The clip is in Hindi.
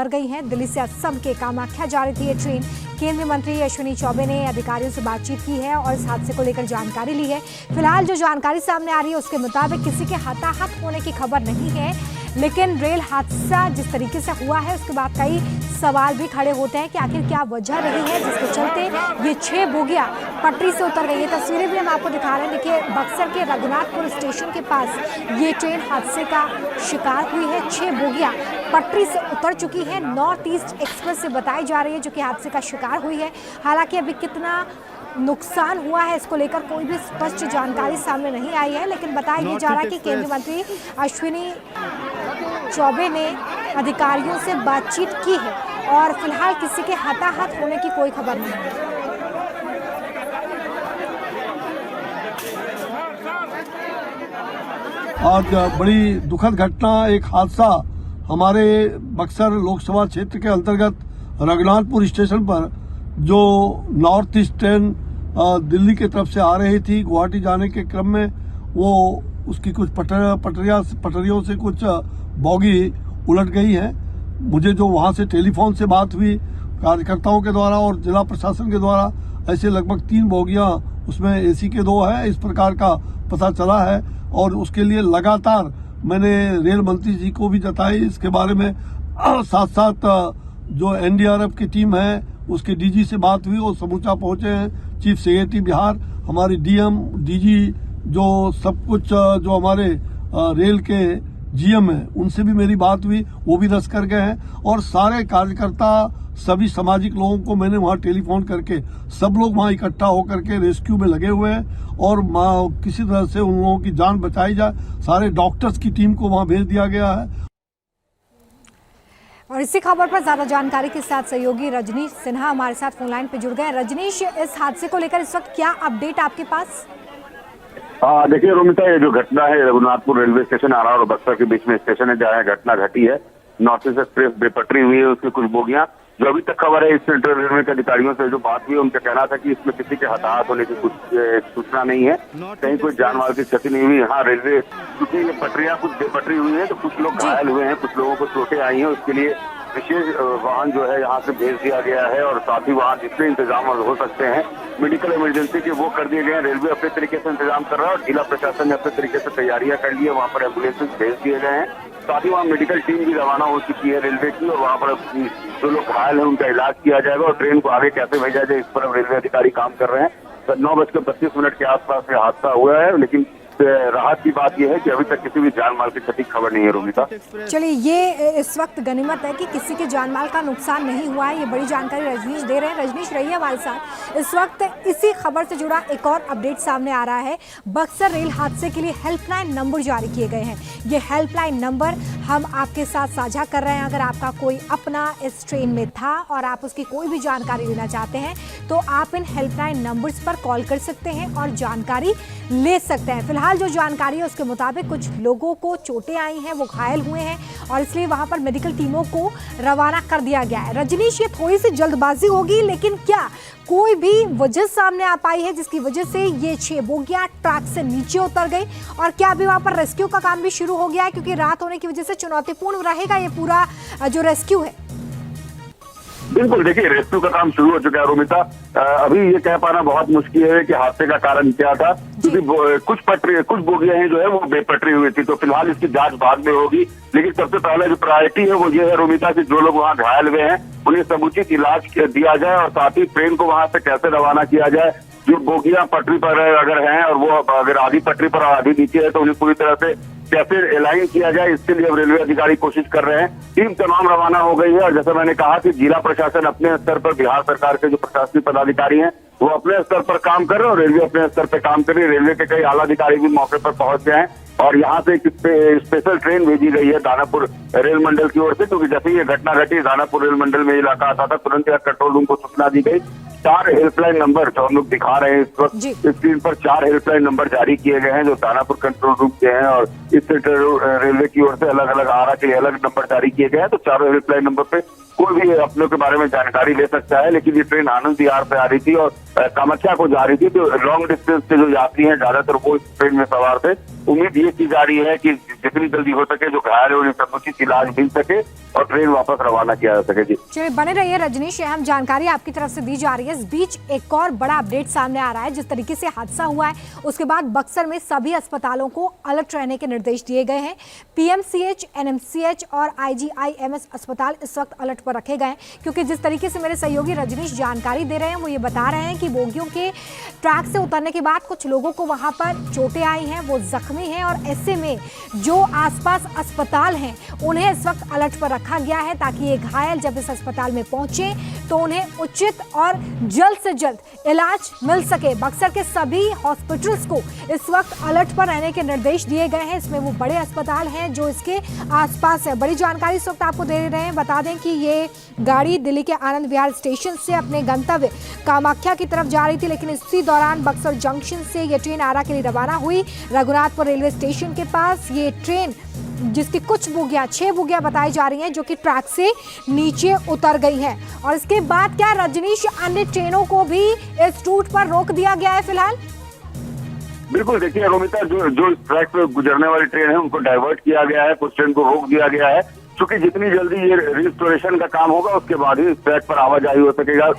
कर गई हैं। दिल्ली से असम के कामाख्या जा रही थी ये ट्रेन। केंद्रीय मंत्री अश्विनी चौबे ने अधिकारियों से बातचीत की है और इस हादसे को लेकर जानकारी ली है। फिलहाल जो जानकारी सामने आ रही है उसके मुताबिक किसी के हताहत होने की खबर नहीं है, लेकिन रेल हादसा जिस तरीके से हुआ है उसके बाद कई सवाल भी खड़े होते हैं कि आखिर क्या वजह रही है जिसके चलते ये 6 बोगियां पटरी से उतर गई है। तस्वीरें भी हम आपको दिखा रहे हैं। देखिए, बक्सर के रघुनाथपुर स्टेशन के पास ये ट्रेन हादसे का शिकार हुई है। 6 बोगियां पटरी से उतर चुकी है। नॉर्थ ईस्ट एक्सप्रेस से बताई जा रही है जो कि हादसे का शिकार हुई है। हालांकि अभी कितना नुकसान हुआ है इसको लेकर कोई भी स्पष्ट जानकारी सामने नहीं आई है, लेकिन बताया ये जा रहा है कि केंद्रीय मंत्री अश्विनी चौबे ने अधिकारियों से बातचीत की है और फिलहाल किसी के हताहत होने की कोई खबर नहीं है। आज बड़ी दुखद घटना, एक हादसा हमारे बक्सर लोकसभा क्षेत्र के अंतर्गत रघुनाथपुर स्टेशन पर जो नॉर्थ ईस्ट ट्रेन दिल्ली की तरफ से आ रही थी गुवाहाटी जाने के क्रम में, वो उसकी कुछ पटरियों से कुछ बोगी उलट गई है। मुझे जो वहां से टेलीफोन से बात हुई कार्यकर्ताओं के द्वारा और जिला प्रशासन के द्वारा, ऐसे लगभग 3 बोगियां उसमें एसी के 2 है, इस प्रकार का पता चला है। और उसके लिए लगातार मैंने रेल मंत्री जी को भी जताई इसके बारे में। साथ साथ जो एनडीआरएफ की टीम है उसके डीजी से बात हुई और समूचा पहुंचे हैं। चीफ सेक्रेटरी बिहार, हमारी डीएम, डीजी, जो सब कुछ जो हमारे रेल के जीएम है उनसे भी मेरी बात हुई, वो भी रस कर गए हैं। और सारे कार्यकर्ता, सभी सामाजिक लोगों को मैंने वहां टेलीफोन करके, सब लोग वहां इकट्ठा होकर के रेस्क्यू में लगे हुए हैं और किसी तरह से उन लोगों की जान बचाई जाए। सारे डॉक्टर्स की टीम को वहां भेज दिया गया है। और इसी खबर पर ज्यादा जानकारी के साथ सहयोगी रजनीश सिन्हा हमारे साथ फोन लाइन पे जुड़ गए। रजनीश, इस हादसे को लेकर इस वक्त क्या अपडेट आपके पास? देखिए रोमिता, ये जो घटना है रघुनाथपुर रेलवे स्टेशन आरा और बक्सर के बीच में स्टेशन है जहाँ घटना घटी है। नॉर्थ ईस्ट एक्सप्रेस बेपटरी हुई है, उसकी कुछ बोगियां। जो अभी तक खबर है, इस सेंट्रल रेलवे के अधिकारियों से जो बात हुई उनका कहना था कि इसमें किसी के हताहत होने की कुछ सूचना नहीं है, कहीं कोई जानमाल की क्षति नहीं हुई। हाँ, रेलवे क्योंकि ये पटरियां कुछ बेपटरी हुई है तो कुछ लोग घायल हुए हैं, कुछ लोगों को चोटें आई हैं। उसके लिए विशेष वाहन जो है यहाँ से भेज दिया गया है और साथ ही वहाँ जितने इंतजाम हो सकते हैं मेडिकल इमरजेंसी के वो कर दिए गए हैं। रेलवे अपने तरीके से इंतजाम कर रहा है और जिला प्रशासन ने अपने तरीके से तैयारियां कर ली है। वहाँ पर एम्बुलेंसेज भेज दिए गए हैं, साथ ही वहाँ मेडिकल टीम भी रवाना हो चुकी है रेलवे की और वहाँ पर जो लोग घायल है उनका इलाज किया जाएगा और ट्रेन को आगे कैसे भेजा जाए इस पर रेलवे अधिकारी काम कर रहे हैं। 9:32 के आसपास ये हादसा हुआ है, लेकिन राहत की बात यह है कि अभी तक किसी भी जान माल की क्षति खबर नहीं है। रोमिता, चलिए, ये इस वक्त गनीमत है कि किसी के जान माल का नुकसान नहीं हुआ है। ये बड़ी जानकारी रजनीश दे रहे हैं। रजनीश, रहिए हमारे साथ। इस वक्त इसी खबर से जुड़ा एक और अपडेट सामने आ रहा है। बक्सर रेल हादसे के लिए हेल्पलाइन नंबर जारी किए गए हैं। ये हेल्पलाइन नंबर हम आपके साथ साझा कर रहे हैं। अगर आपका कोई अपना इस ट्रेन में था और आप उसकी कोई भी जानकारी लेना चाहते हैं तो आप इन हेल्पलाइन नंबर्स पर कॉल कर सकते हैं और जानकारी ले सकते हैं। फिलहाल जो जानकारी है उसके मुताबिक कुछ लोगों को चोटें आई हैं, वो घायल हुए हैं और इसलिए वहां पर मेडिकल टीमों को रवाना कर दिया गया है। रजनीश, ये थोड़ी सी जल्दबाजी होगी, लेकिन क्या कोई भी वजह सामने आ पाई है जिसकी वजह से ये 6 बोगियां ट्रैक से नीचे उतर गई? और क्या अभी वहां पर रेस्क्यू का काम भी शुरू हो गया है, क्योंकि रात होने की वजह से चुनौतीपूर्ण रहेगा ये पूरा जो रेस्क्यू है? बिल्कुल, देखिए रेस्क्यू का काम शुरू हो चुका है। रोमिता, अभी ये कह पाना बहुत मुश्किल है कि हादसे का कारण क्या था, क्योंकि कुछ बोगियां हैं जो है वो बेपटरी हुई थी। तो फिलहाल इसकी जांच बाद में होगी, लेकिन सबसे पहले जो प्रायोरिटी है वो ये है रोमिता कि जो लोग वहाँ घायल हुए हैं उन्हें समुचित इलाज दिया जाए और साथ ही ट्रेन को वहां से कैसे रवाना किया जाए। जो बोगियां पटरी पर अगर हैं और वो अगर आधी पटरी पर और आधी नीचे है तो उन्हें पूरी तरह से कैसे अलाइन किया जाए, इसके लिए अब रेलवे अधिकारी कोशिश कर रहे हैं। टीम तमाम रवाना हो गई है और जैसा मैंने कहा कि जिला प्रशासन अपने स्तर पर, बिहार सरकार के जो प्रशासनिक पदाधिकारी हैं वो अपने स्तर पर काम कर रहे हैं और रेलवे अपने स्तर पर काम कर रही है। रेलवे के कई आला अधिकारी भी मौके पर पहुंच गए हैं और यहाँ से एक स्पेशल ट्रेन भेजी गई है दानापुर रेल मंडल की ओर से, क्योंकि जैसे ये घटना घटी दानापुर रेल मंडल में इलाका आता था, तुरंत यहाँ कंट्रोल रूम को सूचना दी गई। 4 हेल्पलाइन नंबर जो हम लोग दिखा रहे हैं इस वक्त स्क्रीन पर, 4 हेल्पलाइन नंबर जारी किए गए हैं जो दानापुर कंट्रोल रूम के हैं और इस सेंट्रल रेलवे की ओर से अलग अलग आरा के लिए अलग नंबर जारी किए गए हैं। तो चारों हेल्पलाइन नंबर पे कोई भी अपने के बारे में जानकारी ले सकता है। लेकिन ये ट्रेन आनंद विहार से आ रही थी और कामाख्या को जा रही थी, तो लॉन्ग डिस्टेंस के जो यात्री हैं ज्यादातर वो इस ट्रेन में सवार थे। उम्मीद ये की जा रही है कि जितनी जल्दी हो सके जो घायल है उन्हें समुचित इलाज मिल सके और ट्रेन वापस रवाना किया जा सके। जी चलिए बने रहिए रजनीश, अहम जानकारी आपकी तरफ से दी जा रही है। इस बीच एक और बड़ा अपडेट सामने आ रहा है। जिस तरीके से हादसा हुआ है उसके बाद बक्सर में सभी अस्पतालों को अलर्ट रहने के निर्देश दिए गए हैं। पीएमसीएच, एनएमसीएच और आईजीआईएमएस अस्पताल इस वक्त अलर्ट पर रखे गए हैं, क्योंकि जिस तरीके से मेरे सहयोगी रजनीश जानकारी दे रहे हैं वो ये बता रहे हैं कि बोगियों के ट्रैक से उतरने के बाद कुछ लोगों को वहां पर चोटें आई हैं, वो जख्मी हैं और ऐसे में जो आसपास अस्पताल हैं उन्हें इस वक्त अलर्ट पर रखा गया है ताकि ये घायल जब इस अस्पताल में पहुंचे तो उन्हें उचित और जल्द से जल्द इलाज मिल सके। बक्सर के सभी हॉस्पिटल्स को इस वक्त अलर्ट पर रहने के निर्देश दिए गए हैं। इसमें वो बड़े अस्पताल हैं जो इसके आसपास है। बड़ी जानकारी इस वक्त आपको दे रहे हैं। बता दें कि ये गाड़ी दिल्ली के आनंद विहार स्टेशन से अपने गंतव्य कामाख्या की तरफ जा रही थी, लेकिन इसी दौरान बक्सर जंक्शन से ये ट्रेन आरा के लिए रवाना हुई। रघुनाथपुर रेलवे स्टेशन के पास ये ट्रेन, जिसकी कुछ बोगियां 6 बोगियां बताई जा रही हैं जो कि ट्रैक से नीचे उतर गई हैं। और इसके बाद क्या रजनीश, अन्य ट्रेनों को भी इस रूट पर रोक दिया गया है फिलहाल? बिल्कुल, देखिए रोमिता, जो ट्रैक पे गुजरने वाली ट्रेन है उनको डाइवर्ट किया गया है, कुछ ट्रेन को रोक दिया गया है, क्योंकि जितनी जल्दी ये रिस्टोरेशन का काम होगा उसके बाद ही इस ट्रैक पर आवाजाही हो सकेगा।